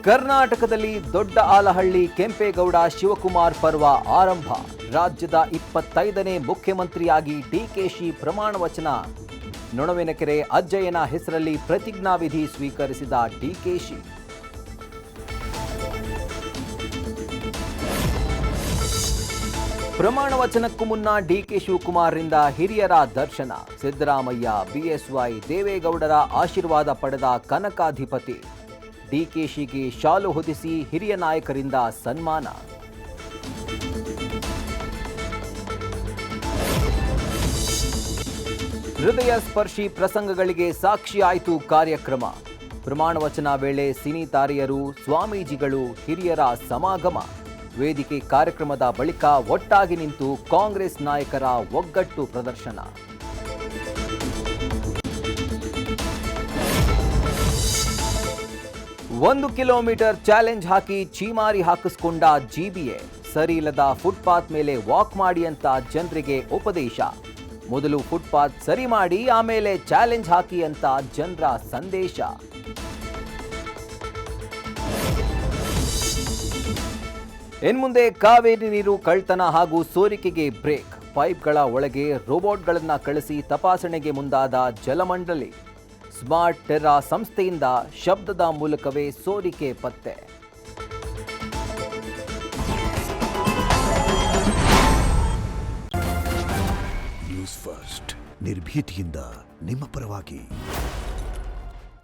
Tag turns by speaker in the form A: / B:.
A: ಕರ್ನಾಟಕದಲ್ಲಿ ದೊಡ್ಡ ಆಲಹಳ್ಳಿ ಕೆಂಪೇಗೌಡ ಶಿವಕುಮಾರ್ ಪರ್ವ ಆರಂಭ. ರಾಜ್ಯದ 25ನೇ ಮುಖ್ಯಮಂತ್ರಿಯಾಗಿ ಡಿಕೆಶಿ ಪ್ರಮಾಣ ವಚನ. ನೊಣವಿನಕೆರೆ ಅಜ್ಜಯ್ಯನ ಹೆಸರಲ್ಲಿ ಪ್ರತಿಜ್ಞಾವಿಧಿ ಸ್ವೀಕರಿಸಿದ ಡಿಕೆಶಿ. ಪ್ರಮಾಣ ವಚನಕ್ಕೂ ಮುನ್ನ ಡಿಕೆ ಶಿವಕುಮಾರ್ರಿಂದ ಹಿರಿಯರ ದರ್ಶನ. ಸಿದ್ದರಾಮಯ್ಯ, ಬಿಎಸ್ವೈ, ದೇವೇಗೌಡರ ಆಶೀರ್ವಾದ ಪಡೆದ ಕನಕಾಧಿಪತಿ. ಡಿಕೆಶಿಗೆ ಶಾಲು ಹೊದಿಸಿ ಹಿರಿಯ ನಾಯಕರಿಂದ ಸನ್ಮಾನ. ಹೃದಯ ಸ್ಪರ್ಶಿ ಪ್ರಸಂಗಗಳಿಗೆ ಸಾಕ್ಷಿಯಾಯಿತು ಕಾರ್ಯಕ್ರಮ. ಪ್ರಮಾಣ ವಚನ ವೇಳೆ ಸಿನಿ ತಾರೆಯರು, ಸ್ವಾಮೀಜಿಗಳು, ಹಿರಿಯರ ಸಮಾಗಮ. ವೇದಿಕೆ ಕಾರ್ಯಕ್ರಮದ ಬಳಿಕ ಒಟ್ಟಾಗಿ ನಿಂತು ಕಾಂಗ್ರೆಸ್ ನಾಯಕರ ಒಗ್ಗಟ್ಟು ಪ್ರದರ್ಶನ. ಒಂದು ಕಿಲೋಮೀಟರ್ ಚಾಲೆಂಜ್ ಹಾಕಿ ಚೀಮಾರಿ ಹಾಕಿಸ್ಕೊಂಡ ಜಿಬಿಎ. ಸರಿ ಇಲ್ಲದ ಫುಟ್ಪಾತ್ ಮೇಲೆ ವಾಕ್ ಮಾಡಿ ಅಂತ ಜನರಿಗೆ ಉಪದೇಶ. ಮೊದಲು ಫುಟ್ಪಾತ್ ಸರಿ ಮಾಡಿ ಆಮೇಲೆ ಚಾಲೆಂಜ್ ಹಾಕಿ ಅಂತ ಜನರ ಸಂದೇಶ. ಇನ್ಮುಂದೆ ಕಾವೇರಿ ನೀರು ಕಳ್ತನ ಹಾಗೂ ಸೋರಿಕೆಗೆ ಬ್ರೇಕ್. ಪೈಪ್ಗಳ ಒಳಗೆ ರೋಬೋಟ್ಗಳನ್ನು ಕಳಿಸಿ ತಪಾಸಣೆಗೆ ಮುಂದಾದ ಜಲಮಂಡಳಿ. ಸ್ಮಾರ್ಟ್ ಟೆರ್ರಾ ಸಂಸ್ಥೆಯಿಂದ ಶಬ್ದದ ಮೂಲಕವೇ ಸೋರಿಕೆ ಪತ್ತೆ.
B: ನ್ಯೂಸ್ ಫಸ್ಟ್, ನಿರ್ಭೀತಿಯಿಂದ ನಿಮ್ಮ ಪರವಾಗಿ.